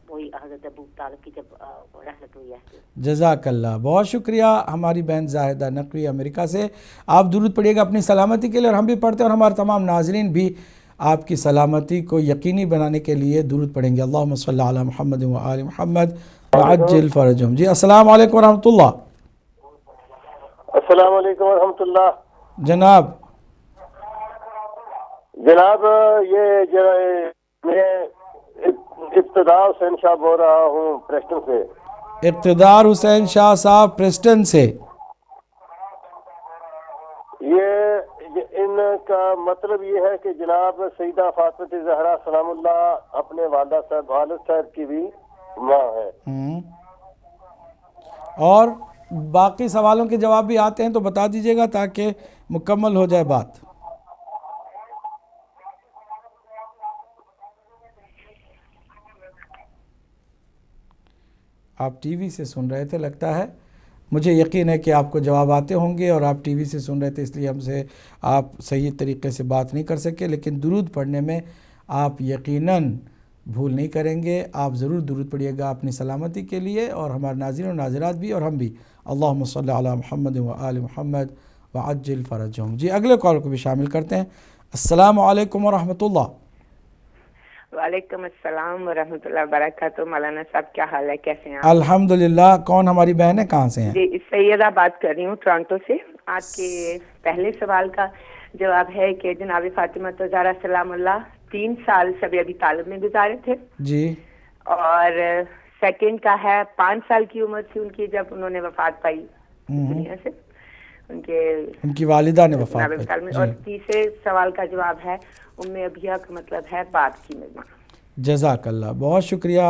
وہی حضرت ابو طالب کی جب رحلت ہوئی ہے. جزاک اللہ, بہت شکریہ ہماری بہن زاہدہ نقوی امریکہ سے. آپ درود پڑھیے گا اپنی سلامتی کے لیے, اور ہم بھی پڑھتے ہیں, اور ہمارے تمام ناظرین بھی آپ کی سلامتی کو یقینی بنانے کے لیے درود پڑھیں گے. اللہم صلی علی محمد و آل محمد وعجل فرجہم. جی السلام علیکم ورحمۃ اللہ. السلام علیکم ورحمۃ اللہ. جناب یہ میں اقتدار حسین شاہ بول رہا ہوں پریسٹن سے. اقتدار حسین شاہ صاحب پریسٹن سے. ان کا مطلب یہ ہے کہ جناب سیدہ فاطمہ زہرا سلام اللہ اپنے والدہ صاحب والد صاحب کی بھی ماں ہے. اور باقی سوالوں کے جواب بھی آتے ہیں تو بتا دیجیے گا تاکہ مکمل ہو جائے بات. آپ ٹی وی سے سن رہے تھے لگتا ہے, مجھے یقین ہے کہ آپ کو جواب آتے ہوں گے, اور آپ ٹی وی سے سن رہے تھے اس لیے ہم سے آپ صحیح طریقے سے بات نہیں کر سکے. لیکن درود پڑھنے میں آپ یقیناً بھول نہیں کریں گے. آپ ضرور درود پڑھیے گا اپنی سلامتی کے لیے, اور ہمارے ناظرین و ناظرات بھی, اور ہم بھی. اللہم صلی علی محمد و آل محمد وعجل فرجہم. جی اگلے کال کو بھی شامل کرتے ہیں. السلام علیکم ورحمۃ اللہ. وعلیکم السلام ورحمۃ اللہ وبرکاتہ. مولانا صاحب کیا حال ہے, کیسے ہیں آپ؟ الحمدللہ. کون ہماری بہن ہے, کہاں سے ہیں؟ جی سیدہ بات کر رہی ہوں ٹورانٹو سے. آپ کے پہلے سوال کا جواب ہے کہ جناب فاطمہ زہرا سلام اللہ 3 سال شب ابی طالب میں گزارے تھے. جی. اور سیکنڈ کا ہے 5 سال کی عمر تھی ان کی جب انہوں نے وفات پائی دنیا سے, ان کی والدہ نے وفات پائی. اور تیسرے سوال کا جواب ہے ام ابیہ کا مطلب ہے باپ کی ماں. جزاک اللہ, بہت شکریہ.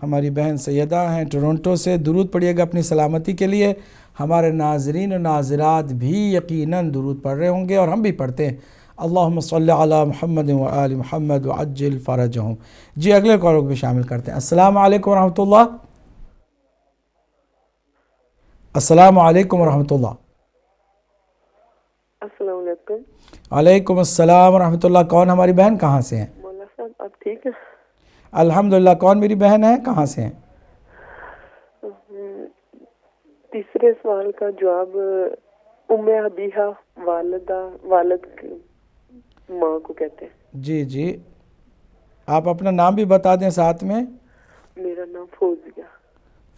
ہماری بہن سیدہ ہیں ٹورنٹو سے. درود پڑھیے گا اپنی سلامتی کے لیے. ہمارے ناظرین و ناظرات بھی یقیناً درود پڑھ رہے ہوں گے, اور ہم بھی پڑھتے ہیں. اللہم صلی علی محمد و آل محمد وعجل فرجہم. جی اگلے کال کو بھی شامل کرتے ہیں. السلام علیکم ورحمۃ اللہ. السلام علیکم ورحمۃ اللہ. السلام علیکم. وعلیکم السلام ورحمۃ اللہ. کون ہماری بہن, کہاں سے ہیں؟ مولانا صاحب آپ ٹھیک ہیں؟ الحمدللہ. کون میری بہن ہے, کہاں سے ہیں؟ تیسرے سوال کا جواب ام ابیہ والد ماں کو کہتے ہیں. جی جی, آپ اپنا نام بھی بتا دیں ساتھ میں. میرا نام فوزیہ.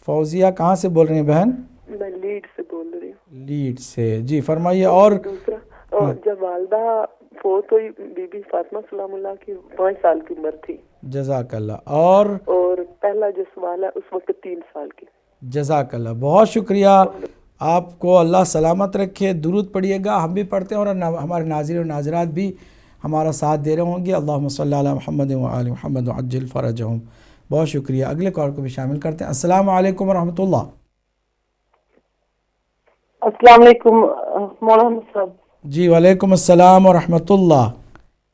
فوزیہ کہاں سے بول رہی ہیں بہن؟ میں لیڈ سے بول رہی ہوں. لیڈ سے. جی فرمائیے. اور دوسرا, اور جب والدہ فوت ہوئی بی بی فاطمہ سلام اللہ کی 5 سال کی عمر تھی. جزاک اللہ. اور پہلا جو سوال ہے اس وقت 3 سال کی. جزاک اللہ, بہت شکریہ. آپ کو اللہ سلامت رکھے. درود پڑھیے گا, ہم بھی پڑھتے ہیں, اور ہمارے ناظرین و ناظرات بھی ہمارا ساتھ دے رہے ہوں گے. اللہم صلی علی محمد و آل محمد وعجل فرجہم. بہت شکریہ. اگلے کال کو بھی شامل کرتے ہیں. السلام علیکم ورحمۃ اللہ. السلام علیکم مولانا صاحب. جی وعلیکم السلام ورحمۃ اللہ.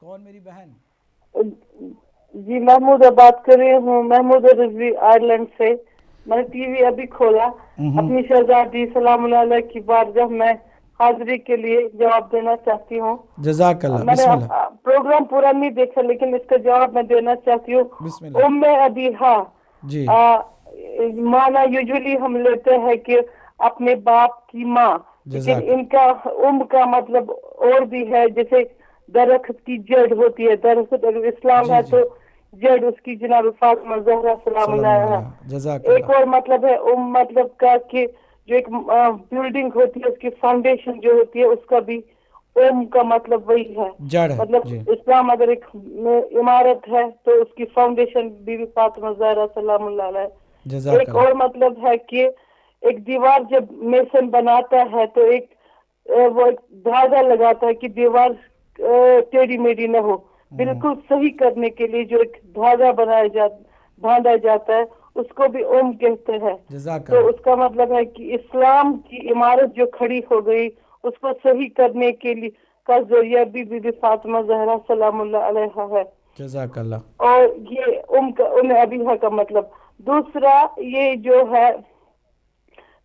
کون میری بہن؟ جی محمود بات کر رہی ہوں. محمود رضوی آئرلینڈ سے. میں نے ٹی وی ابھی کھولا. اپنی شہزادی سلام اللہ علیہ کی بارگاہ میں حاضری کے لیے جواب دینا چاہتی ہوں. جزاک اللہ. میں نے پروگرام پورا نہیں دیکھا لیکن اس کا جواب میں دینا چاہتی ہوں. ام ابیہ جی مانا یوزلی ہم لیتے ہیں کہ اپنے باپ کی ماں, لیکن ان کا کا مطلب اور بھی ہے. جیسے درخت کی جڑ ہوتی ہے, درخت اگر اسلام ہے تو جڑ اس کی جناب فاطمہ زہرا سلام اللہ ہے. ایک اور مطلب ہے مطلب کا کہ جو ایک بلڈنگ ہوتی ہے اس کی فاؤنڈیشن جو ہوتی ہے اس کا بھی کا مطلب وہی ہے. مطلب اسلام اگر ایک عمارت ہے تو اس کی فاؤنڈیشن بی بی فاطمہ زہرا سلام اللہ علیہ ایک اور مطلب ہے کہ ایک دیوار جب میسن بناتا ہے تو وہ ایک دھاگا لگاتا ہے کہ دیوار ٹیڑھی میڑھی نہ ہو، بالکل صحیح کرنے کے لیے جو ایک دھاگا باندھا جاتا ہے اس کو بھی کہتے ہیں. تو اس کا مطلب ہے کہ اسلام کی عمارت جو کھڑی ہو گئی اس کو صحیح کرنے کے لیے کا ذریعہ بھی بی بی فاطمہ زہرا سلام اللہ علیہا ہے. جزاک اللہ. اور یہ ابیہا کا مطلب. دوسرا یہ جو ہے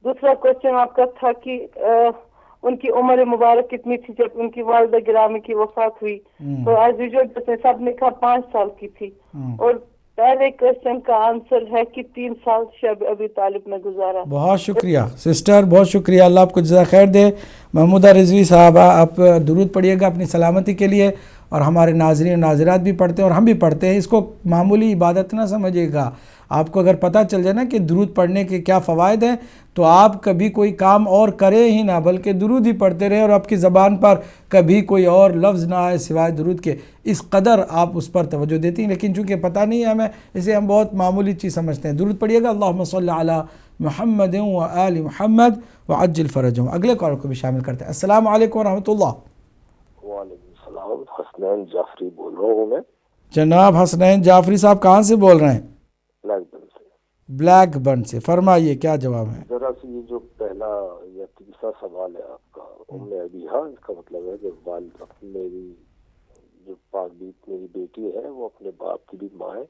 دوسرا کوشچن آپ کا تھا کہ ان کی عمر مبارک کتنی تھی جب ان کی والدہ گرامی کی وفات ہوئی. تو ایز یوزول سب نے کہا 5 سال کی تھی. اور پہلے کوشچن کا آنسر ہے کہ 3 سال شب ابی طالب میں گزارا. بہت شکریہ سسٹر، بہت شکریہ. اللہ آپ کو جزا خیر دے. محمودہ رضوی صاحبہ، آپ درود پڑھیے گا اپنی سلامتی کے لیے، اور ہمارے ناظرین و ناظرات بھی پڑھتے ہیں اور ہم بھی پڑھتے ہیں. اس کو معمولی عبادت نہ سمجھے گا. آپ کو اگر پتہ چل جائے نا کہ درود پڑھنے کے کیا فوائد ہیں تو آپ کبھی کوئی کام اور کریں ہی نہ، بلکہ درود ہی پڑھتے رہیں، اور آپ کی زبان پر کبھی کوئی اور لفظ نہ آئے سوائے درود کے. اس قدر آپ اس پر توجہ دیتی ہیں، لیکن چونکہ پتہ نہیں ہے ہمیں، اسے ہم بہت معمولی چیز سمجھتے ہیں. درود پڑھیے گا. اللہم صلی علی محمد و آل محمد وعجل فرجہم. اگلے کال کو بھی شامل کرتے ہیں. السلام علیکم ورحمۃ اللہ. وعلیکم السلام. حسنین جعفری بول رہا ہوں میں. جناب حسنین جعفری صاحب کہاں سے بول رہے ہیں؟ بلیک بن سے. فرمائیے کیا جواب ہے؟ ذرا سی یہ جو پہلا یا تیسرا سوال ہے آپ کا ابیہا، اس کا مطلب ہے کہ والد میری جو میری بیٹی ہے وہ اپنے باپ کی بھی ماں ہے.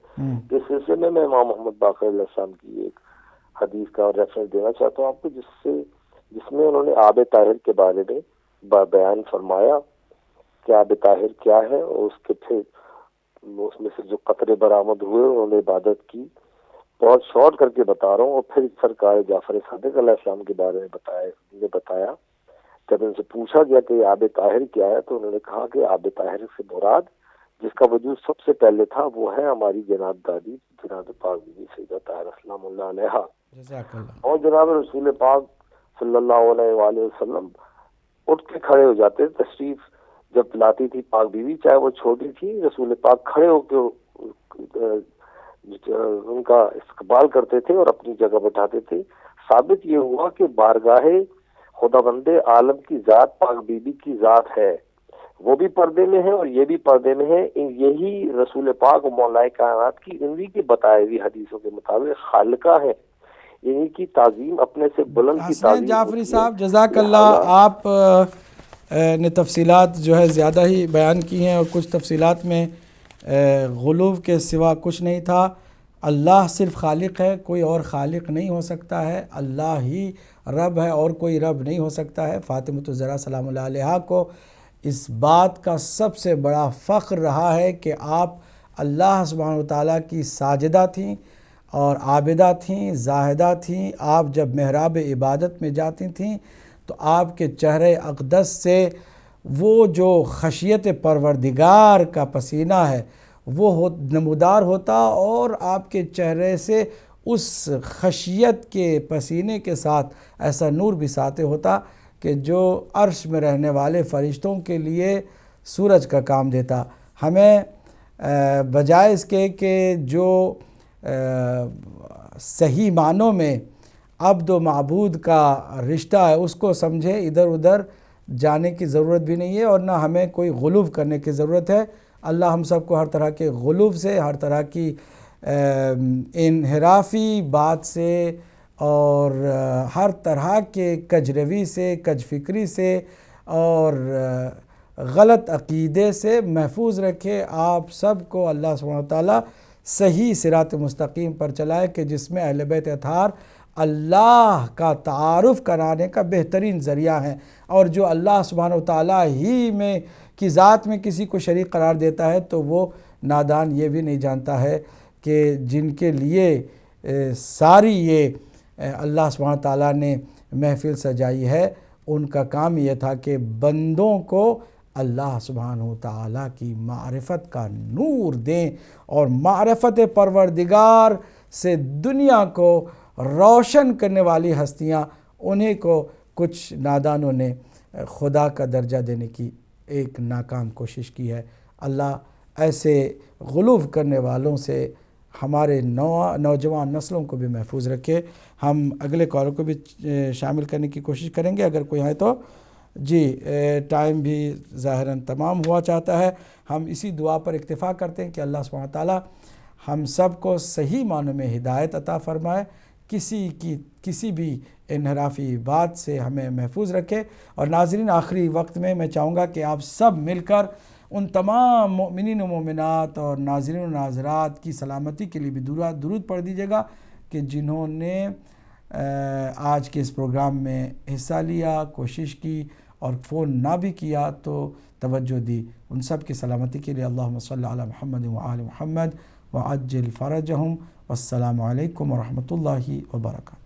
اس سلسلے میں امام محمد باقر علیہ السلام کی ایک حدیث کا ریفرنس دینا چاہتا ہوں آپ کو، جس میں انہوں نے آب طاہر کے بارے میں بیان فرمایا کہ آب طاہر کیا ہے، اور اس کے پھر اس میں سے جو قطرے برآمد ہوئے انہوں نے عبادت کی. بہت شارٹ کر کے بتا رہا ہوں. اور پھر سرکار جعفر صادق علیہ السلام کے بارے میں بتایا. جب ان سے پوچھا گیا کہ آب طاہر کیا ہے تو انہوں نے کہا کہ آب طاہر سے مراد جس کا وجود سب سے پہلے تھا وہ ہے ہماری جناب دادی جناب پاک بی سیدہ طاہرہ سلام اللہ علیہا. اور جناب رسول پاک صلی اللہ علیہ وآلہ وسلم اٹھ کے کھڑے ہو جاتے. تشریف جب لاتی تھی پاک بیوی، چاہے وہ چھوٹی تھی، رسول پاک کھڑے ہو کے ان کا استقبال کرتے تھے اور اپنی جگہ بٹھاتے تھے. ثابت یہ ہوا کہ بارگاہ خدا بند عالم کی ذات پاک بی بی کی ذات ہے، وہ بھی پردے میں ہے اور یہ بھی پردے میں ہے. یہی رسول پاک مولا کائنات کی انہی کی بتائی ہوئی حدیثوں کے مطابق خالقہ ہے. انہی کی تعظیم اپنے سے بلند کی تعظیم. حسین جعفری صاحب جزاک اللہ. آپ نے تفصیلات جو ہے زیادہ ہی بیان کی ہیں، اور کچھ تفصیلات میں غلو کے سوا کچھ نہیں تھا. اللہ صرف خالق ہے، کوئی اور خالق نہیں ہو سکتا ہے. اللہ ہی رب ہے اور کوئی رب نہیں ہو سکتا ہے. فاطمۃ الزہرا سلام اللہ علیہا کو اس بات کا سب سے بڑا فخر رہا ہے کہ آپ اللہ سبحانہ وتعالیٰ کی ساجدہ تھیں اور عابدہ تھیں، زاہدہ تھیں. آپ جب محراب عبادت میں جاتی تھیں تو آپ کے چہرے اقدس سے وہ جو خشیت پروردگار کا پسینہ ہے وہ نمودار ہوتا، اور آپ کے چہرے سے اس خشیت کے پسینے کے ساتھ ایسا نور بھی ساطع ہوتا کہ جو عرش میں رہنے والے فرشتوں کے لیے سورج کا کام دیتا. ہمیں بجائے اس کے کہ جو صحیح معنوں میں عبد و معبود کا رشتہ ہے اس کو سمجھے، ادھر ادھر جانے کی ضرورت بھی نہیں ہے، اور نہ ہمیں کوئی غلو کرنے کی ضرورت ہے. اللہ ہم سب کو ہر طرح کے غلو سے، ہر طرح کی انحرافی بات سے اور ہر طرح کے کجروی سے، کج فکری سے اور غلط عقیدے سے محفوظ رکھے. آپ سب کو اللہ سبحانہ وتعالیٰ صحیح صراط مستقیم پر چلائے کہ جس میں اہل بیت اطہار اللہ کا تعارف کرانے کا بہترین ذریعہ ہیں. اور جو اللہ سبحانہ وتعالیٰ ہی میں کی ذات میں کسی کو شریک قرار دیتا ہے تو وہ نادان یہ بھی نہیں جانتا ہے کہ جن کے لیے ساری یہ اللہ سبحانہ وتعالیٰ نے محفل سجائی ہے ان کا کام یہ تھا کہ بندوں کو اللہ سبحانہ وتعالیٰ کی معرفت کا نور دیں، اور معرفت پروردگار سے دنیا کو روشن کرنے والی ہستیاں انہیں کو کچھ نادانوں نے خدا کا درجہ دینے کی ایک ناکام کوشش کی ہے. اللہ ایسے غلو کرنے والوں سے ہمارے نوجوان نسلوں کو بھی محفوظ رکھے۔ ہم اگلے کالر کو بھی شامل کرنے کی کوشش کریں گے اگر کوئی ہے تو۔ جی ٹائم بھی ظاہراً تمام ہوا چاہتا ہے۔ ہم اسی دعا پر اکتفا کرتے ہیں کہ اللہ سبحانہ تعالیٰ ہم سب کو صحیح معنوں میں ہدایت عطا فرمائے، کسی بھی انحرافی بات سے ہمیں محفوظ رکھے۔ اور ناظرین آخری وقت میں چاہوں گا کہ آپ سب مل کر ان تمام مؤمنین و مومنات اور ناظرین و ناظرات کی سلامتی کے لیے بھی درود پڑھ دیجیے گا کہ جنہوں نے آج کے اس پروگرام میں حصہ لیا، کوشش کی اور فون نہ بھی کیا تو توجہ دی۔ ان سب کی سلامتی کے لیے اللہم صلی علی محمد و آل محمد وعجل فرجہم۔ والسلام علیکم ورحمۃ اللہ وبرکاتہ۔